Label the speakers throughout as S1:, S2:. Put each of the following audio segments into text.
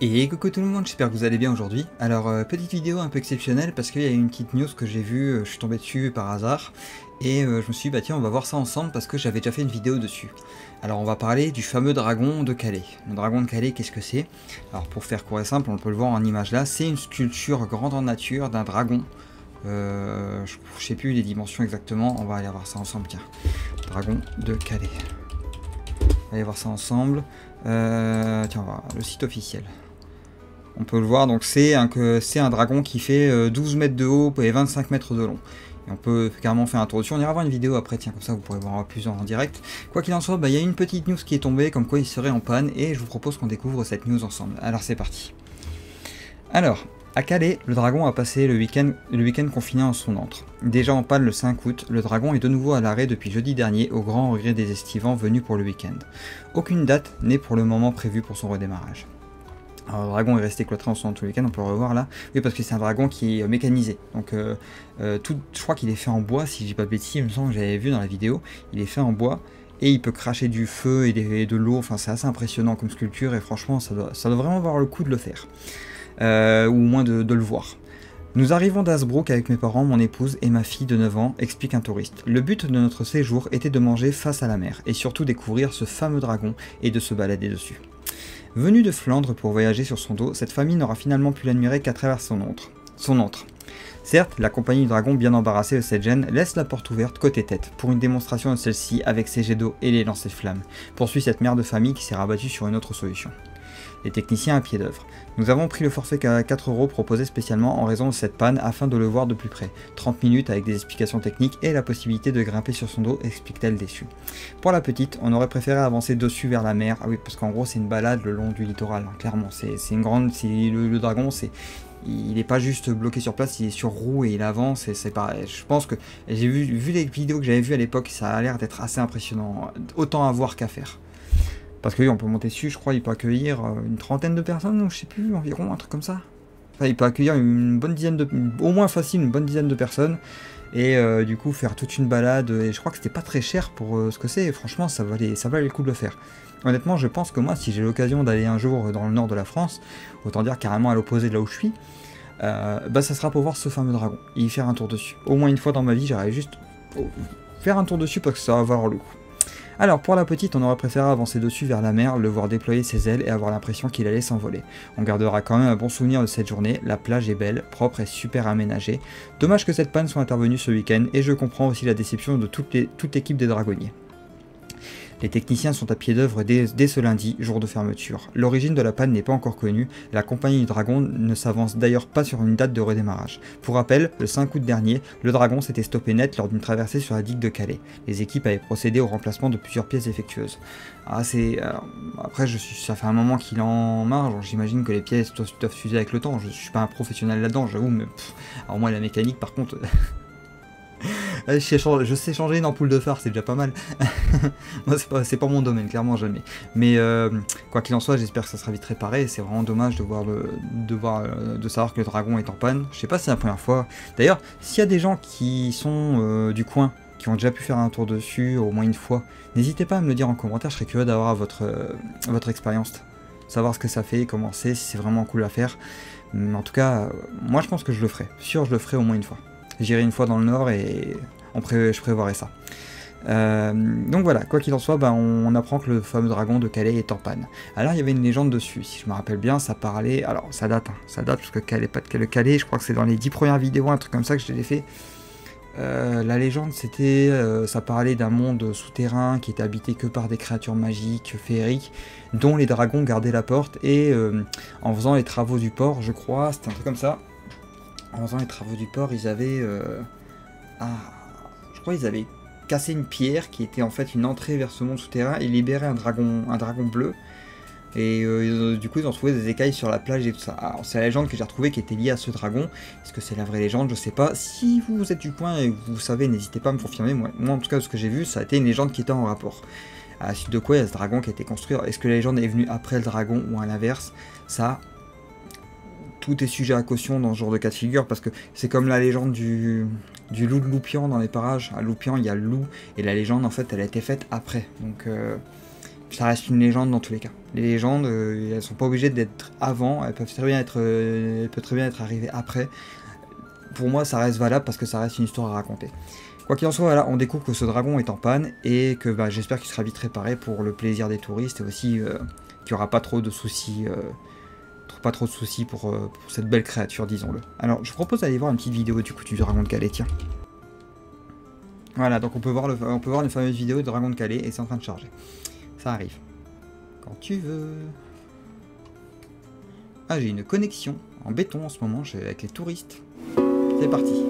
S1: Et coucou tout le monde, j'espère que vous allez bien aujourd'hui. Alors petite vidéo un peu exceptionnelle parce qu'il y a une petite news que j'ai vue, je suis tombé dessus par hasard. Et je me suis dit bah tiens on va voir ça ensemble parce que j'avais déjà fait une vidéo dessus. Alors on va parler du fameux dragon de Calais. Le dragon de Calais, qu'est-ce que c'est? Alors pour faire court et simple, on peut le voir en image là, c'est une sculpture grande en nature d'un dragon. Je sais plus les dimensions exactement, on va aller voir ça ensemble, tiens. Dragon de Calais. On va aller voir ça ensemble. Tiens, on va voir le site officiel. On peut le voir, donc c'est un dragon qui fait 12 mètres de haut et 25 mètres de long. Et on peut carrément faire un tour dessus. On ira voir une vidéo après, tiens, comme ça vous pourrez voir plus en direct. Quoi qu'il en soit, il y a une petite news qui est tombée, comme quoi il serait en panne, et je vous propose qu'on découvre cette news ensemble. Alors c'est parti. Alors, à Calais, le dragon a passé le week-end confiné en son antre. Déjà en panne le 5 août, le dragon est de nouveau à l'arrêt depuis jeudi dernier, au grand regret des estivants venus pour le week-end. Aucune date n'est pour le moment prévue pour son redémarrage. Alors, le dragon est resté cloîtré en son tout le week-end, on peut le revoir là. Oui, parce que c'est un dragon qui est mécanisé. Donc, je crois qu'il est fait en bois, si je dis pas de bêtises, il me semble que j'avais vu dans la vidéo. Il est fait en bois et il peut cracher du feu et de l'eau. Enfin, c'est assez impressionnant comme sculpture et franchement, ça doit vraiment avoir le coup de le faire. Ou au moins de le voir. Nous arrivons d'Hazebrouck avec mes parents, mon épouse et ma fille de 9 ans, explique un touriste. Le but de notre séjour était de manger face à la mer et surtout découvrir ce fameux dragon et de se balader dessus. Venue de Flandre pour voyager sur son dos, cette famille n'aura finalement pu l'admirer qu'à travers son antre. Certes, la compagnie du dragon, bien embarrassée de cette gêne, laisse la porte ouverte côté tête, pour une démonstration de celle-ci avec ses jets d'eau et les lancers de flammes, poursuit cette mère de famille qui s'est rabattue sur une autre solution. Les techniciens à pied d'œuvre. Nous avons pris le forfait à 4 € proposé spécialement en raison de cette panne afin de le voir de plus près. 30 minutes avec des explications techniques et la possibilité de grimper sur son dos, explique-t-elle déçue. Pour la petite, on aurait préféré avancer dessus vers la mer. Ah oui, parce qu'en gros c'est une balade le long du littoral, hein, clairement. C'est une grande... Le dragon, il n'est pas juste bloqué sur place, il est sur roue et il avance. Et c'est pareil. Je pense que j'ai vu les vidéos que j'avais vues à l'époque, ça a l'air d'être assez impressionnant. Autant à voir qu'à faire. Parce que oui, on peut monter dessus, je crois, il peut accueillir une trentaine de personnes, ou je sais plus, environ, un truc comme ça. Enfin, il peut accueillir une bonne dizaine de... au moins facile, une bonne dizaine de personnes. Et du coup, faire toute une balade, et je crois que c'était pas très cher pour ce que c'est, et franchement, ça valait le coup de le faire. Honnêtement, je pense que moi, si j'ai l'occasion d'aller un jour dans le nord de la France, autant dire carrément à l'opposé de là où je suis, ça sera pour voir ce fameux dragon, et y faire un tour dessus. Au moins une fois dans ma vie, j'arrive juste faire un tour dessus parce que ça va valoir le coup. Alors pour la petite, on aurait préféré avancer dessus vers la mer, le voir déployer ses ailes et avoir l'impression qu'il allait s'envoler. On gardera quand même un bon souvenir de cette journée, la plage est belle, propre et super aménagée. Dommage que cette panne soit intervenue ce week-end et je comprends aussi la déception de toute l'équipe des dragonniers. Les techniciens sont à pied d'œuvre dès ce lundi, jour de fermeture. L'origine de la panne n'est pas encore connue, la compagnie du Dragon ne s'avance d'ailleurs pas sur une date de redémarrage. Pour rappel, le 5 août dernier, le Dragon s'était stoppé net lors d'une traversée sur la digue de Calais. Les équipes avaient procédé au remplacement de plusieurs pièces défectueuses. Après, ça fait un moment qu'il en marge, j'imagine que les pièces doivent fuser avec le temps, je suis pas un professionnel là-dedans, j'avoue, mais alors moi la mécanique par contre... Je sais changer une ampoule de phare, c'est déjà pas mal. Moi, c'est pas mon domaine, clairement jamais. Mais quoi qu'il en soit, j'espère que ça sera vite réparé. C'est vraiment dommage de savoir que le dragon est en panne. Je sais pas si c'est la première fois. D'ailleurs, s'il y a des gens qui sont du coin, qui ont déjà pu faire un tour dessus au moins une fois, n'hésitez pas à me le dire en commentaire. Je serais curieux d'avoir votre expérience. Savoir ce que ça fait, comment c'est, si c'est vraiment cool à faire. Mais en tout cas, moi je pense que je le ferai. Sûr, je le ferai au moins une fois. J'irai une fois dans le nord et je prévoirai ça. Donc voilà, quoi qu'il en soit, on apprend que le fameux dragon de Calais est en panne. Alors il y avait une légende dessus, si je me rappelle bien, ça parlait... Alors ça date parce que le Calais, je crois que c'est dans les 10 premières vidéos, un truc comme ça que je l'ai fait. La légende c'était, ça parlait d'un monde souterrain qui était habité que par des créatures magiques, féeriques, dont les dragons gardaient la porte et en faisant les travaux du port, je crois, c'était un truc comme ça. En faisant les travaux du port, ils avaient... je crois qu'ils avaient cassé une pierre qui était en fait une entrée vers ce monde souterrain et libéré un dragon bleu. Et du coup, ils ont trouvé des écailles sur la plage et tout ça. Alors, c'est la légende que j'ai retrouvée qui était liée à ce dragon. Est-ce que c'est la vraie légende? Je sais pas. Si vous êtes du coin et que vous savez, n'hésitez pas à me confirmer. Moi, en tout cas, ce que j'ai vu, ça a été une légende qui était en rapport. À la suite de quoi, il y a ce dragon qui a été construit. Est-ce que la légende est venue après le dragon ou à l'inverse? Ça... Tout est sujet à caution dans ce genre de cas de figure parce que c'est comme la légende du loup de Loupian dans les parages. À Loupian, il y a le loup et la légende en fait elle a été faite après. Donc ça reste une légende dans tous les cas. Les légendes, elles sont pas obligées d'être avant, elles peuvent très bien être arrivées après. Pour moi, ça reste valable parce que ça reste une histoire à raconter. Quoi qu'il en soit, voilà, on découvre que ce dragon est en panne et que j'espère qu'il sera vite réparé pour le plaisir des touristes et aussi qu'il n'y aura pas trop de soucis, pour cette belle créature, disons-le. Alors, je vous propose d'aller voir une petite vidéo du coup du dragon de Calais, tiens. Voilà, donc on peut voir une fameuse vidéo de dragon de Calais et c'est en train de charger. Ça arrive. Quand tu veux. Ah, j'ai une connexion en béton en ce moment avec les touristes. C'est parti.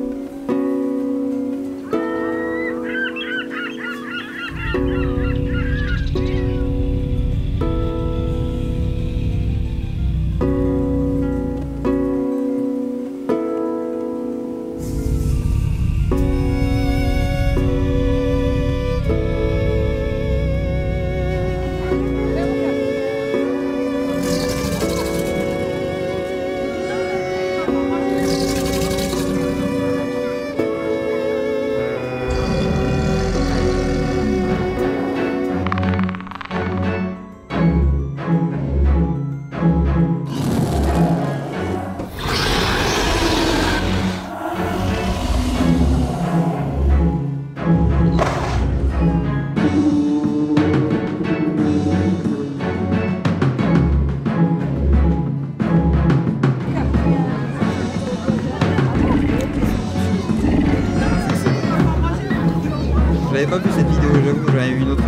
S1: J'avais pas vu cette vidéo, j'avoue, j'en avais vu une autre.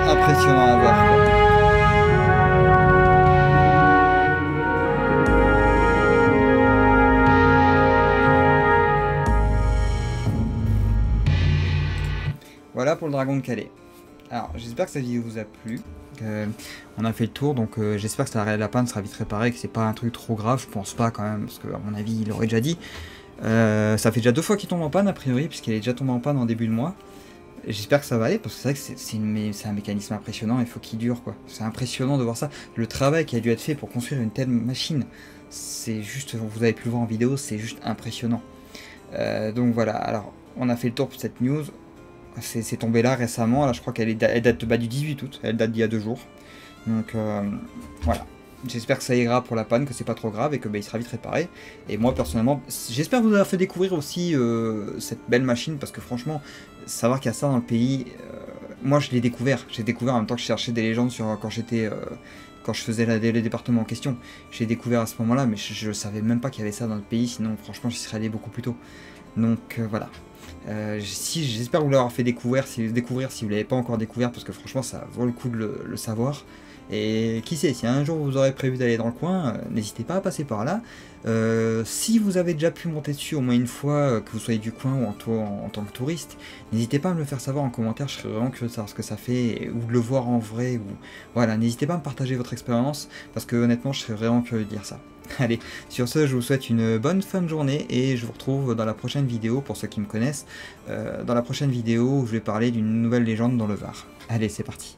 S1: Impressionnant à voir, quoi. Voilà pour le dragon de Calais. Alors j'espère que cette vidéo vous a plu. On a fait le tour, donc j'espère que la panne sera vite réparée, que c'est pas un truc trop grave, je pense pas quand même, parce que à mon avis il l'aurait déjà dit. Ça fait déjà 2 fois qu'il tombe en panne a priori, puisqu'il est déjà tombé en panne en début de mois. J'espère que ça va aller, parce que c'est vrai que c'est un mécanisme impressionnant, il faut qu'il dure, quoi. C'est impressionnant de voir ça. Le travail qui a dû être fait pour construire une telle machine, c'est juste, vous avez pu le voir en vidéo, c'est juste impressionnant. Donc voilà, alors on a fait le tour pour cette news. C'est tombé là récemment, là je crois qu'elle date du 18 août, elle date d'il y a 2 jours. Donc voilà. J'espère que ça ira pour la panne, que c'est pas trop grave et que il sera vite réparé. Et moi personnellement, j'espère vous avoir fait découvrir aussi cette belle machine, parce que franchement, savoir qu'il y a ça dans le pays, moi je l'ai découvert. J'ai découvert en même temps que je cherchais des légendes quand je faisais le département en question. J'ai découvert à ce moment-là, mais je savais même pas qu'il y avait ça dans le pays, sinon franchement j'y serais allé beaucoup plus tôt. Donc voilà. J'espère vous l'avoir fait découvrir si vous ne l'avez pas encore découvert, parce que franchement ça vaut le coup de le savoir. Et qui sait, si un jour vous aurez prévu d'aller dans le coin, n'hésitez pas à passer par là. Si vous avez déjà pu monter dessus au moins une fois, que vous soyez du coin ou en tant que touriste, n'hésitez pas à me le faire savoir en commentaire, je serais vraiment curieux de savoir ce que ça fait, ou de le voir en vrai, ou voilà, n'hésitez pas à me partager votre expérience, parce que honnêtement je serais vraiment curieux de dire ça. Allez, sur ce, je vous souhaite une bonne fin de journée, et je vous retrouve dans la prochaine vidéo, pour ceux qui me connaissent, dans la prochaine vidéo où je vais parler d'une nouvelle légende dans le Var. Allez, c'est parti.